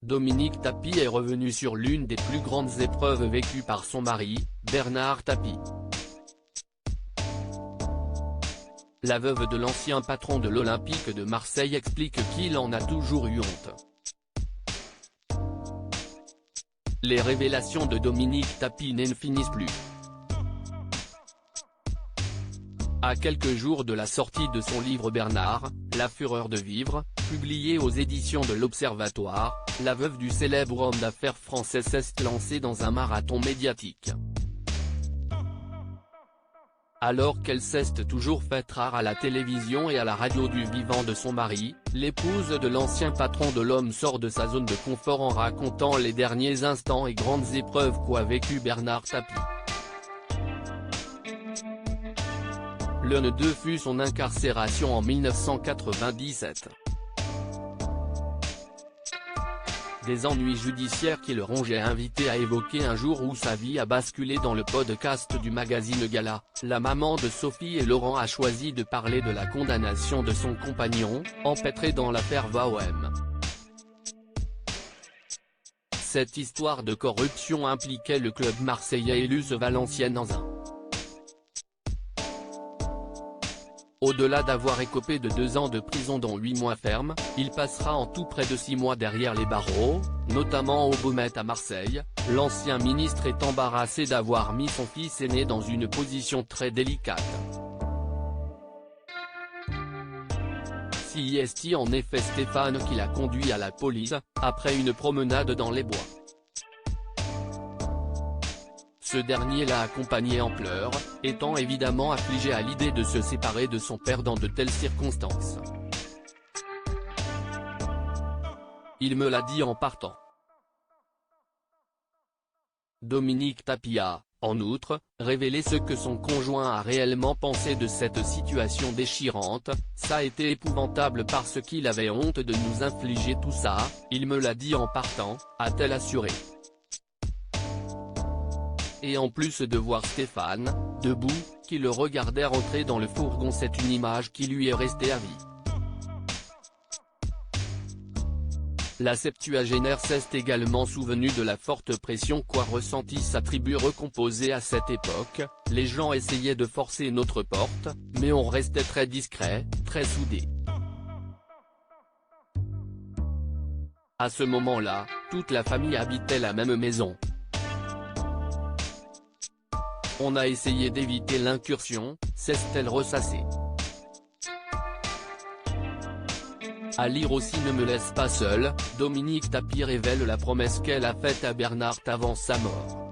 Dominique Tapie est revenue sur l'une des plus grandes épreuves vécues par son mari, Bernard Tapie. La veuve de l'ancien patron de l'Olympique de Marseille explique qu'il en a toujours eu honte. Les révélations de Dominique Tapie n'en finissent plus. À quelques jours de la sortie de son livre Bernard, La fureur de vivre, publié aux éditions de l'Observatoire, la veuve du célèbre homme d'affaires français s'est lancée dans un marathon médiatique. Alors qu'elle s'est toujours faite rare à la télévision et à la radio du vivant de son mari, l'épouse de l'ancien patron de l'homme sort de sa zone de confort en racontant les derniers instants et grandes épreuves qu'a vécu Bernard Tapie. L'un d'eux fut son incarcération en 1997. Des ennuis judiciaires qui le rongeaient, invité à évoquer un jour où sa vie a basculé dans le podcast du magazine Gala. La maman de Sophie et Laurent a choisi de parler de la condamnation de son compagnon, empêtré dans l'affaire VAOM. Cette histoire de corruption impliquait le club marseillais et l'US Valenciennes. Au-delà d'avoir écopé de 2 ans de prison dont 8 mois fermes, il passera en tout près de 6 mois derrière les barreaux, notamment au Baumettes à Marseille. L'ancien ministre est embarrassé d'avoir mis son fils aîné dans une position très délicate. C'est en effet Stéphane qui l'a conduit à la police, après une promenade dans les bois. Ce dernier l'a accompagné en pleurs, étant évidemment affligé à l'idée de se séparer de son père dans de telles circonstances. Il me l'a dit en partant. Dominique Tapie a, en outre, révélé ce que son conjoint a réellement pensé de cette situation déchirante. Ça a été épouvantable parce qu'il avait honte de nous infliger tout ça, il me l'a dit en partant, a-t-elle assuré. Et en plus de voir Stéphane, debout, qui le regardait rentrer dans le fourgon, c'est une image qui lui est restée à vie. La septuagénaire s'est également souvenue de la forte pression qu'a ressentie sa tribu recomposée à cette époque. Les gens essayaient de forcer notre porte, mais on restait très discret, très soudés. À ce moment-là, toute la famille habitait la même maison. On a essayé d'éviter l'incursion, s'est-elle ressassée. À lire aussi Ne me laisse pas seule, Dominique Tapie révèle la promesse qu'elle a faite à Bernard avant sa mort.